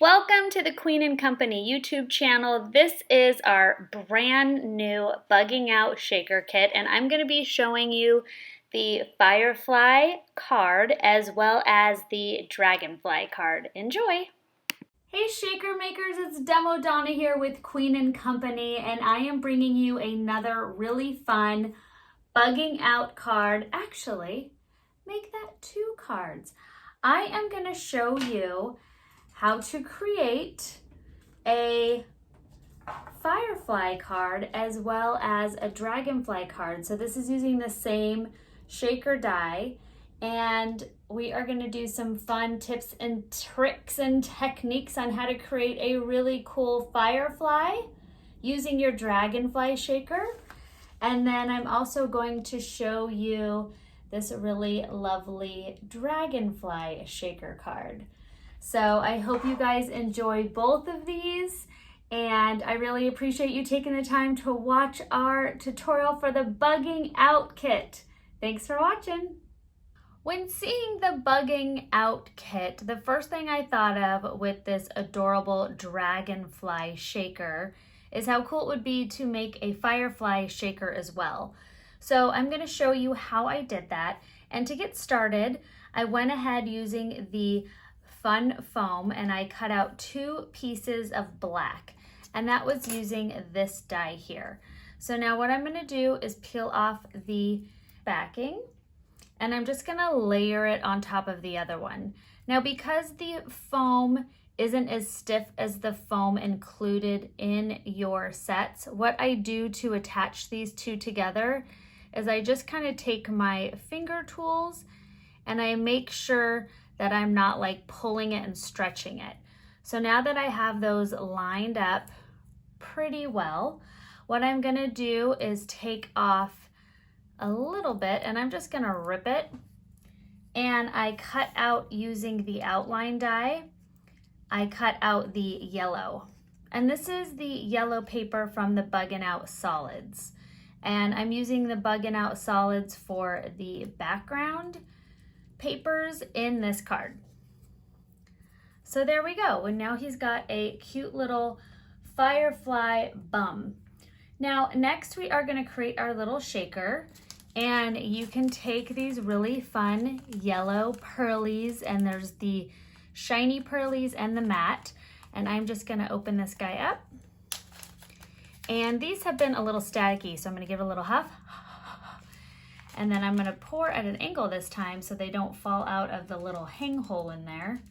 Welcome to the Queen and Company YouTube channel. This is our brand new Bugging Out Shaker Kit, and I'm going to be showing you the Firefly card as well as the Dragonfly card. Enjoy! Hey Shaker Makers, it's Demo Donna here with Queen and Company, and I am bringing you another really fun Bugging Out card. Actually, make that 2 cards. I am going to show you how to create a Firefly card as well as a Dragonfly card. So this is using the same shaker die, and we are going to do some fun tips and tricks and techniques on how to create a really cool Firefly using your Dragonfly shaker. And then I'm also going to show you this really lovely Dragonfly shaker card. So I hope you guys enjoy both of these, and I really appreciate you taking the time to watch our tutorial for the Bugging Out Kit. Thanks for watching. When seeing the Bugging Out Kit, the first thing I thought of with this adorable Dragonfly shaker is how cool it would be to make a Firefly shaker as well. So I'm going to show you how I did that, and to get started, I went ahead using the Fun foam and I cut out 2 pieces of black, and that was using this die here. So now what I'm going to do is peel off the backing, and I'm just going to layer it on top of the other one. Now because the foam isn't as stiff as the foam included in your sets, what I do to attach these 2 together is I just kind of take my finger tools and I make sure that I'm not like pulling it and stretching it. So now that I have those lined up pretty well, what I'm gonna do is take off a little bit, and I'm just gonna rip it, and I cut out using the outline die, I cut out the yellow. And this is the yellow paper from the Buggin Out Solids. And I'm using the Buggin Out Solids for the background papers in this card. So there we go, and now he's got a cute little Firefly bum. Now next we are going to create our little shaker, and you can take these really fun yellow pearlies, and there's the shiny pearlies and the matte, and I'm just going to open this guy up, and these have been a little staticky, so I'm going to give it a little huff. And then I'm going to pour at an angle this time so they don't fall out of the little hang hole in there.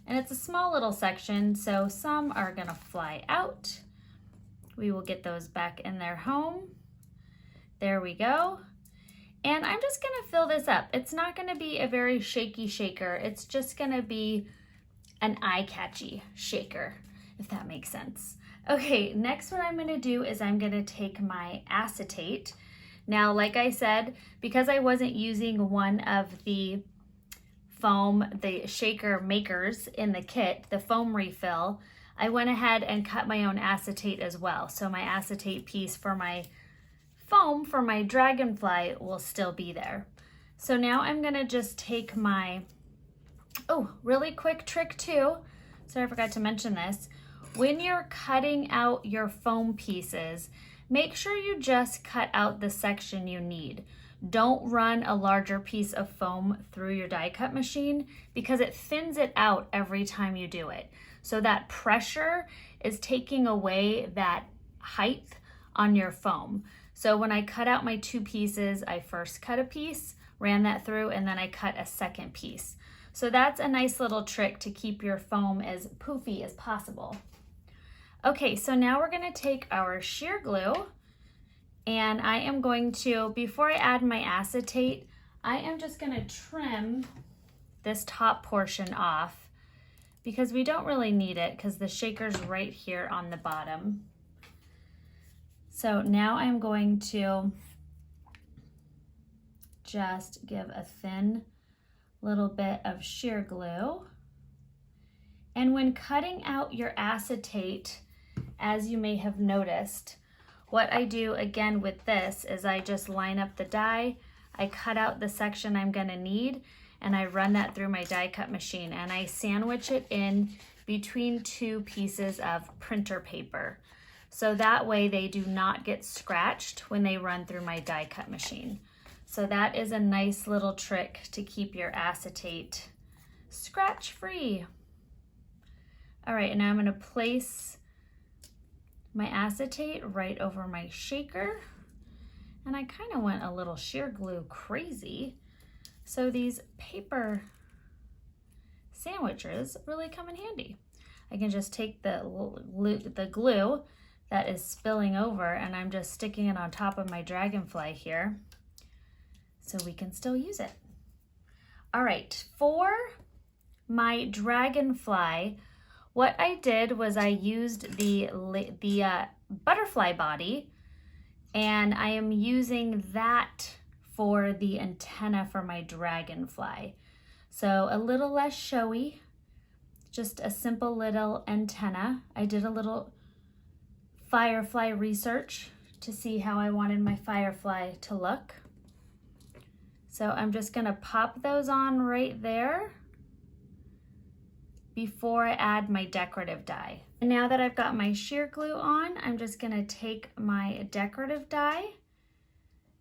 And it's a small little section, so some are going to fly out. We will get those back in their home. There we go. And I'm just going to fill this up. It's not going to be a very shaky shaker. It's just going to be an eye-catchy shaker, if that makes sense. Okay, next what I'm going to do is I'm going to take my acetate. Now, like I said, because I wasn't using one of the foam, the shaker makers in the kit, the foam refill, I went ahead and cut my own acetate as well. So my acetate piece for my foam for my Dragonfly will still be there. So now I'm gonna just take my, oh, really quick trick too. Sorry, I forgot to mention this. When you're cutting out your foam pieces, make sure you just cut out the section you need. Don't run a larger piece of foam through your die cut machine because it thins it out every time you do it. So that pressure is taking away that height on your foam. So when I cut out my 2 pieces, I first cut a piece, ran that through, and then I cut a second piece. So that's a nice little trick to keep your foam as poofy as possible. Okay, so now we're going to take our sheer glue, and I am going to, before I add my acetate, I am just going to trim this top portion off because we don't really need it because the shaker's right here on the bottom. So now I'm going to just give a thin little bit of sheer glue. And when cutting out your acetate, as you may have noticed, what I do again with this is I just line up the die, I cut out the section I'm going to need, and I run that through my die cut machine, and I sandwich it in between two pieces of printer paper. So that way they do not get scratched when they run through my die cut machine. So that is a nice little trick to keep your acetate scratch free. All right, and now I'm gonna place my acetate right over my shaker. And I kind of went a little sheer glue crazy. So these paper sandwiches really come in handy. I can just take the glue that is spilling over and I'm just sticking it on top of my Dragonfly here so we can still use it. All right, for my Dragonfly, what I did was I used the butterfly body, and I am using that for the antenna for my Dragonfly. So a little less showy, just a simple little antenna. I did a little Firefly research to see how I wanted my Firefly to look. So I'm just gonna pop those on right there before I add my decorative die. And now that I've got my sheer glue on, I'm just gonna take my decorative die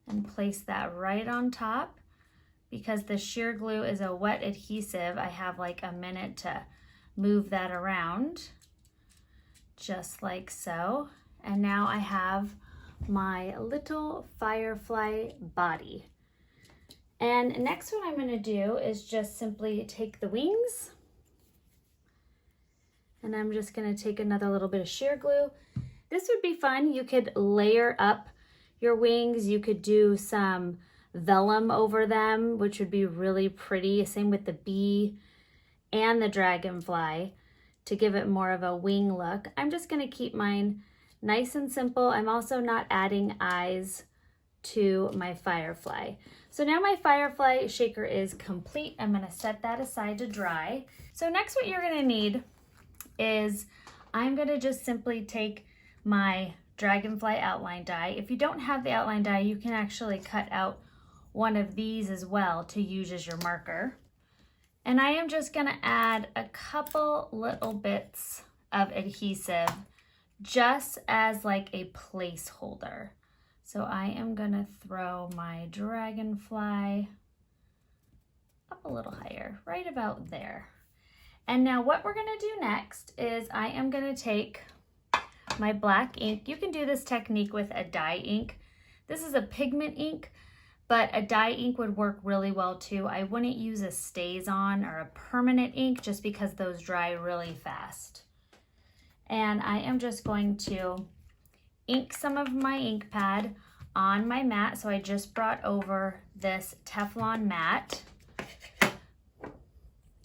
and place that right on top. Because the sheer glue is a wet adhesive, I have like a minute to move that around, just like so. And now I have my little Firefly body. And next what I'm gonna do is just simply take the wings, and I'm just gonna take another little bit of sheer glue. This would be fun. You could layer up your wings. You could do some vellum over them, which would be really pretty. Same with the bee and the Dragonfly to give it more of a wing look. I'm just gonna keep mine nice and simple. I'm also not adding eyes to my Firefly. So now my Firefly shaker is complete. I'm gonna set that aside to dry. So next what you're gonna need is I'm gonna just simply take my Dragonfly outline die. If you don't have the outline die, you can actually cut out one of these as well to use as your marker. And I am just gonna add a couple little bits of adhesive just as like a placeholder. So I am gonna throw my Dragonfly up a little higher, right about there. And now what we're gonna do next is I am gonna take my black ink. You can do this technique with a dye ink. This is a pigment ink, but a dye ink would work really well too. I wouldn't use a StazOn or a permanent ink just because those dry really fast. And I am just going to ink some of my ink pad on my mat. So I just brought over this Teflon mat.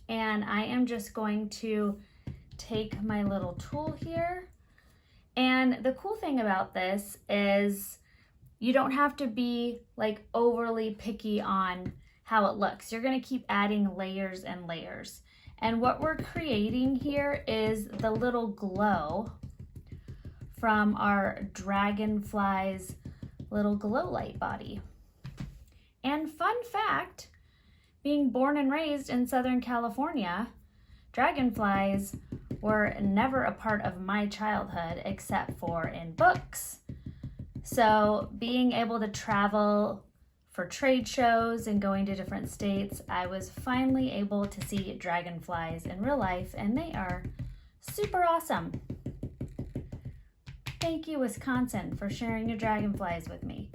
And I am just going to take my little tool here. And the cool thing about this is you don't have to be like overly picky on how it looks. You're gonna keep adding layers and layers. And what we're creating here is the little glow from our Dragonfly's little glow light body. And fun fact, being born and raised in Southern California, dragonflies were never a part of my childhood except for in books. So being able to travel for trade shows and going to different states, I was finally able to see dragonflies in real life, and they are super awesome. Thank you, Wisconsin, for sharing your dragonflies with me.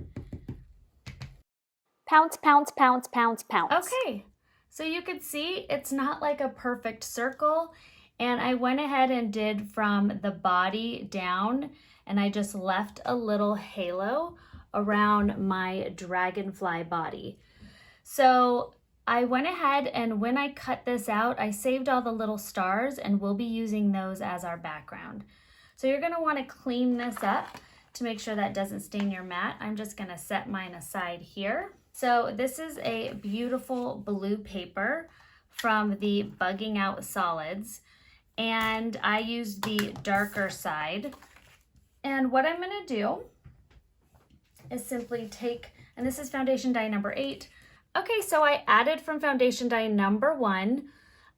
Pounce, pounce, pounce, pounce, pounce. Okay, so you could see it's not like a perfect circle, and I went ahead and did from the body down, and I just left a little halo around my dragonfly body. So I went ahead, and when I cut this out, I saved all the little stars, and we'll be using those as our background. So you're gonna wanna clean this up to make sure that doesn't stain your mat. I'm just gonna set mine aside here. So this is a beautiful blue paper from the Buggin Out solids, and I used the darker side. And what I'm gonna do is simply take, and this is foundation die number 8, Okay, so I added from foundation dye number 1,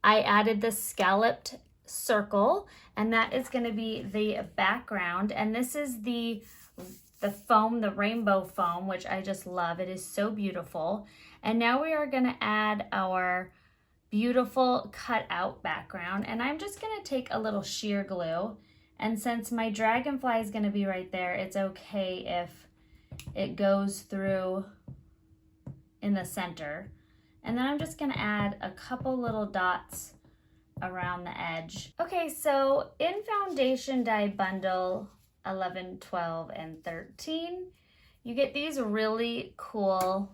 I added the scalloped circle, and that is going to be the background. And this is the foam, the rainbow foam, which I just love. It is so beautiful. And now we are going to add our beautiful cut out background. And I'm just going to take a little sheer glue. And since my dragonfly is going to be right there, it's okay if it goes through in the center. And then I'm just going to add a couple little dots around the edge. Okay, so in foundation dye bundle 11, 12, and 13, you get these really cool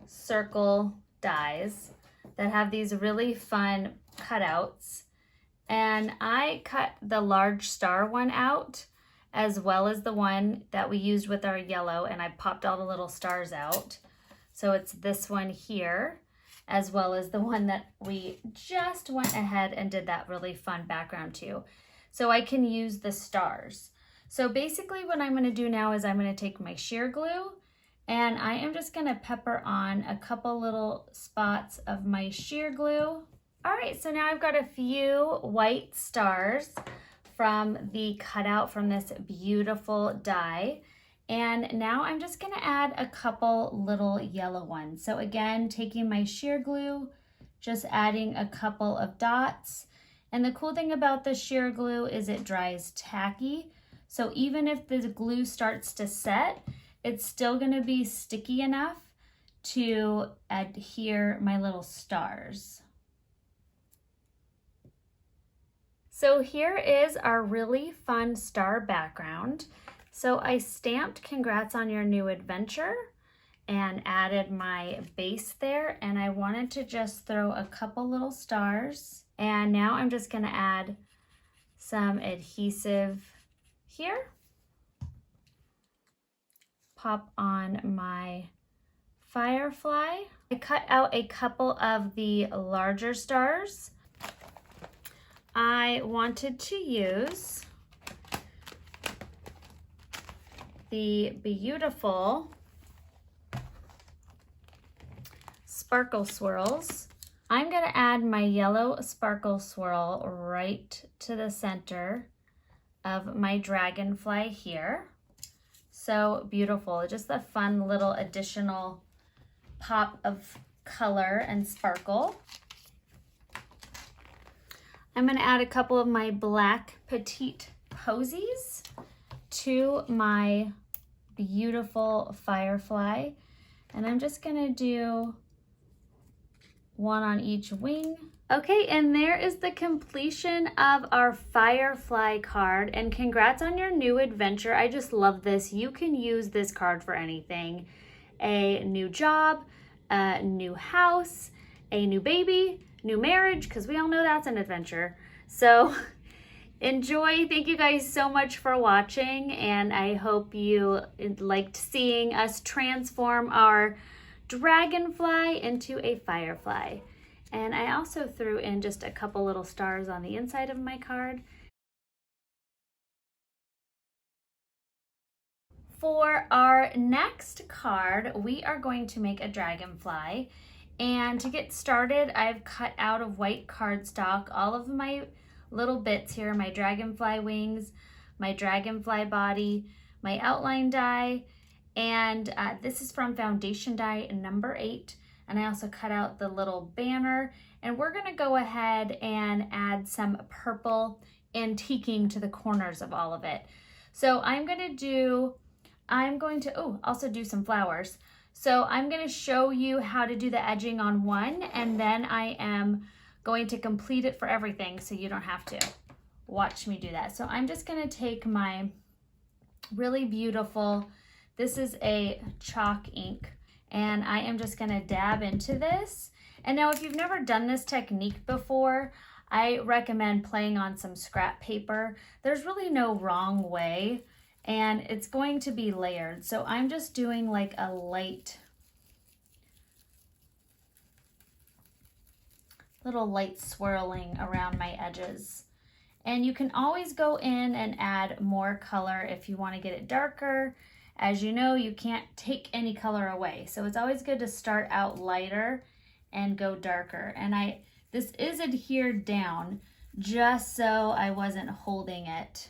circle dies that have these really fun cutouts. And I cut the large star one out as well as the one that we used with our yellow, and I popped all the little stars out. So it's this one here, as well as the one that we just went ahead and did that really fun background to. So I can use the stars. So basically what I'm going to do now is I'm going to take my sheer glue and I am just going to pepper on a couple little spots of my sheer glue. All right, so now I've got a few white stars from the cutout from this beautiful die. And now I'm just gonna add a couple little yellow ones. So again, taking my sheer glue, just adding a couple of dots. And the cool thing about the sheer glue is it dries tacky. So even if the glue starts to set, it's still gonna be sticky enough to adhere my little stars. So here is our really fun star background. So I stamped "Congrats on your new adventure" and added my base there, and I wanted to just throw a couple little stars. And now I'm just going to add some adhesive here. Pop on my Firefly. I cut out a couple of the larger stars. I wanted to use the beautiful sparkle swirls. I'm going to add my yellow sparkle swirl right to the center of my dragonfly here. So beautiful, just a fun little additional pop of color and sparkle. I'm going to add a couple of my black Petite Posies to my beautiful Firefly, and I'm just going to do one on each wing. Okay, and there is the completion of our Firefly card, and congrats on your new adventure. I just love this. You can use this card for anything. A new job, a new house, a new baby, new marriage, because we all know that's an adventure. So enjoy. Thank you guys so much for watching, and I hope you liked seeing us transform our dragonfly into a firefly. And I also threw in just a couple little stars on the inside of my card. For our next card, we are going to make a dragonfly. And to get started, I've cut out of white cardstock all of my little bits here, my dragonfly wings, my dragonfly body, my outline die, and this is from foundation die number 8. And I also cut out the little banner, and we're gonna go ahead and add some purple antiquing to the corners of all of it. So I'm going to also do some flowers. So I'm going to show you how to do the edging on one, and then I am going to complete it for everything so you don't have to watch me do that. So I'm just going to take my really beautiful, this is a chalk ink, and I am just going to dab into this. And now if you've never done this technique before, I recommend playing on some scrap paper. There's really no wrong way, and it's going to be layered. So I'm just doing like a little light swirling around my edges. And you can always go in and add more color if you want to get it darker. as you know, you can't take any color away. So it's always good to start out lighter and go darker. And this is adhered down just so I wasn't holding it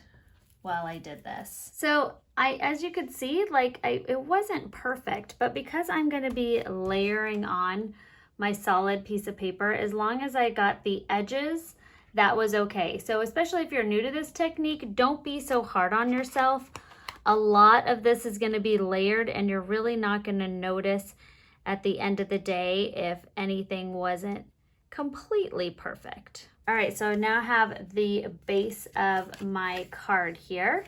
while I did this. So as you could see, it wasn't perfect, but because I'm gonna be layering on my solid piece of paper, as long as I got the edges, that was okay. So especially if you're new to this technique, don't be so hard on yourself. A lot of this is gonna be layered and you're really not gonna notice at the end of the day if anything wasn't completely perfect. All right, so I now have the base of my card here.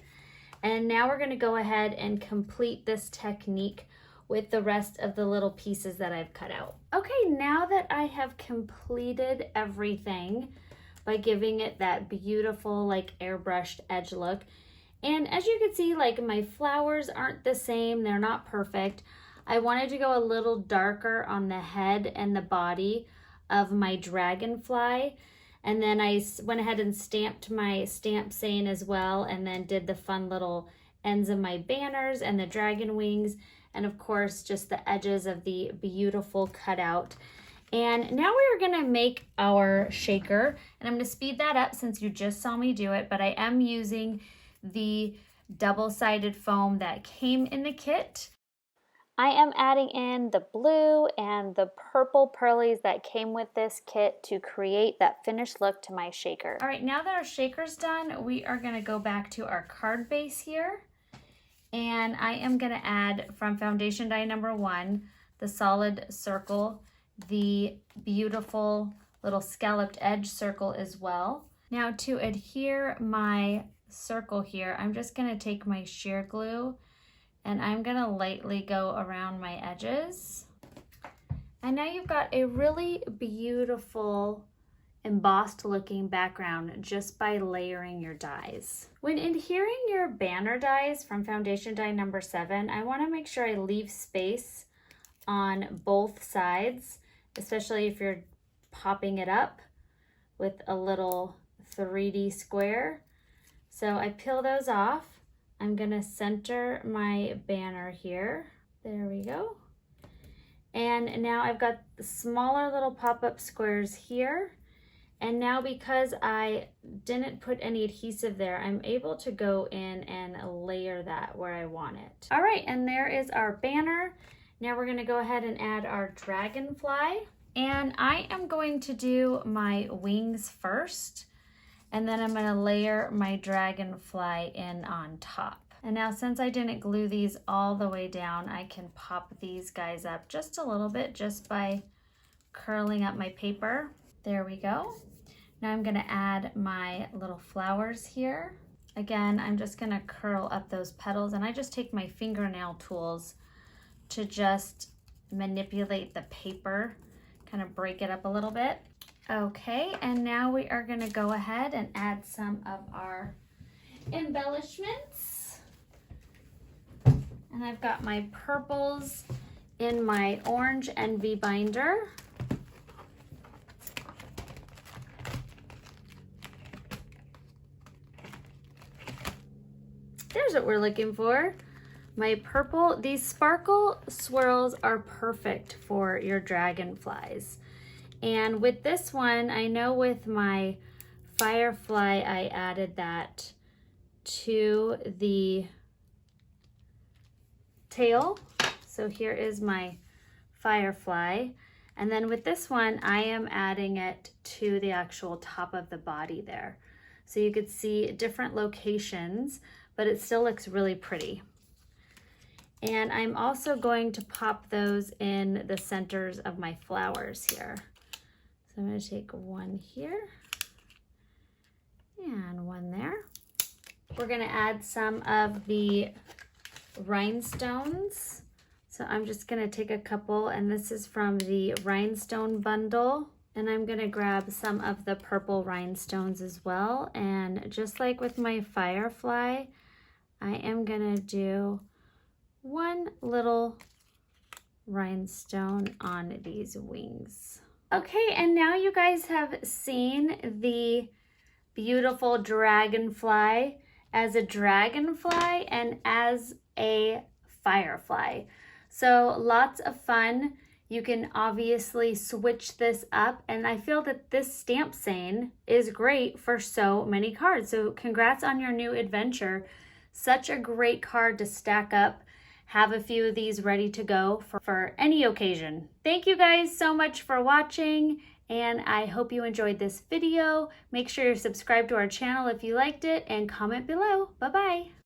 And now we're gonna go ahead and complete this technique with the rest of the little pieces that I've cut out. Okay, now that I have completed everything by giving it that beautiful airbrushed edge look, and as you can see, my flowers aren't the same, they're not perfect. I wanted to go a little darker on the head and the body of my dragonfly. And then I went ahead and stamped my stamp saying as well, and then did the fun little ends of my banners and the dragon wings, and of course just the edges of the beautiful cutout. And now we are gonna make our shaker, and I'm gonna speed that up since you just saw me do it, but I am using the double-sided foam that came in the kit. I am adding in the blue and the purple pearlies that came with this kit to create that finished look to my shaker. All right, now that our shaker's done, we are gonna go back to our card base here. And I am gonna add from foundation die number 1, the solid circle, the beautiful little scalloped edge circle as well. Now to adhere my circle here, I'm just gonna take my sheer glue and I'm gonna lightly go around my edges. And now you've got a really beautiful embossed looking background just by layering your dies. When adhering your banner dies from foundation die number 7, I wanna make sure I leave space on both sides, especially if you're popping it up with a little 3D square. So I peel those off. I'm gonna center my banner here. There we go. And now I've got the smaller little pop-up squares here. And now because I didn't put any adhesive there, I'm able to go in and layer that where I want it. All right, and there is our banner. Now we're gonna go ahead and add our dragonfly. And I am going to do my wings first, and then I'm gonna layer my dragonfly in on top. And now since I didn't glue these all the way down, I can pop these guys up just a little bit just by curling up my paper. There we go. Now I'm gonna add my little flowers here. Again, I'm just gonna curl up those petals, and I just take my fingernail tools to just manipulate the paper, kind of break it up a little bit. Okay, and now we are gonna go ahead and add some of our embellishments. And I've got my purples in my orange envy binder. There's what we're looking for. My purple, these sparkle swirls are perfect for your dragonflies. And with this one, I know with my Firefly, I added that to the tail. So here is my Firefly. And then with this one, I am adding it to the actual top of the body there. So you could see different locations, but it still looks really pretty. And I'm also going to pop those in the centers of my flowers here. So I'm going to take one here and one there. We're going to add some of the rhinestones. So I'm just going to take a couple, and this is from the rhinestone bundle. And I'm going to grab some of the purple rhinestones as well. And just like with my Firefly, I am going to do one little rhinestone on these wings. Okay, and now you guys have seen the beautiful dragonfly as a dragonfly and as a Firefly. So lots of fun. You can obviously switch this up, and I feel that this stamp saying is great for so many cards. So congrats on your new adventure. Such a great card to stack up. Have a few of these ready to go for any occasion. Thank you guys so much for watching, and I hope you enjoyed this video. Make sure you're subscribed to our channel if you liked it, and comment below. Bye-bye.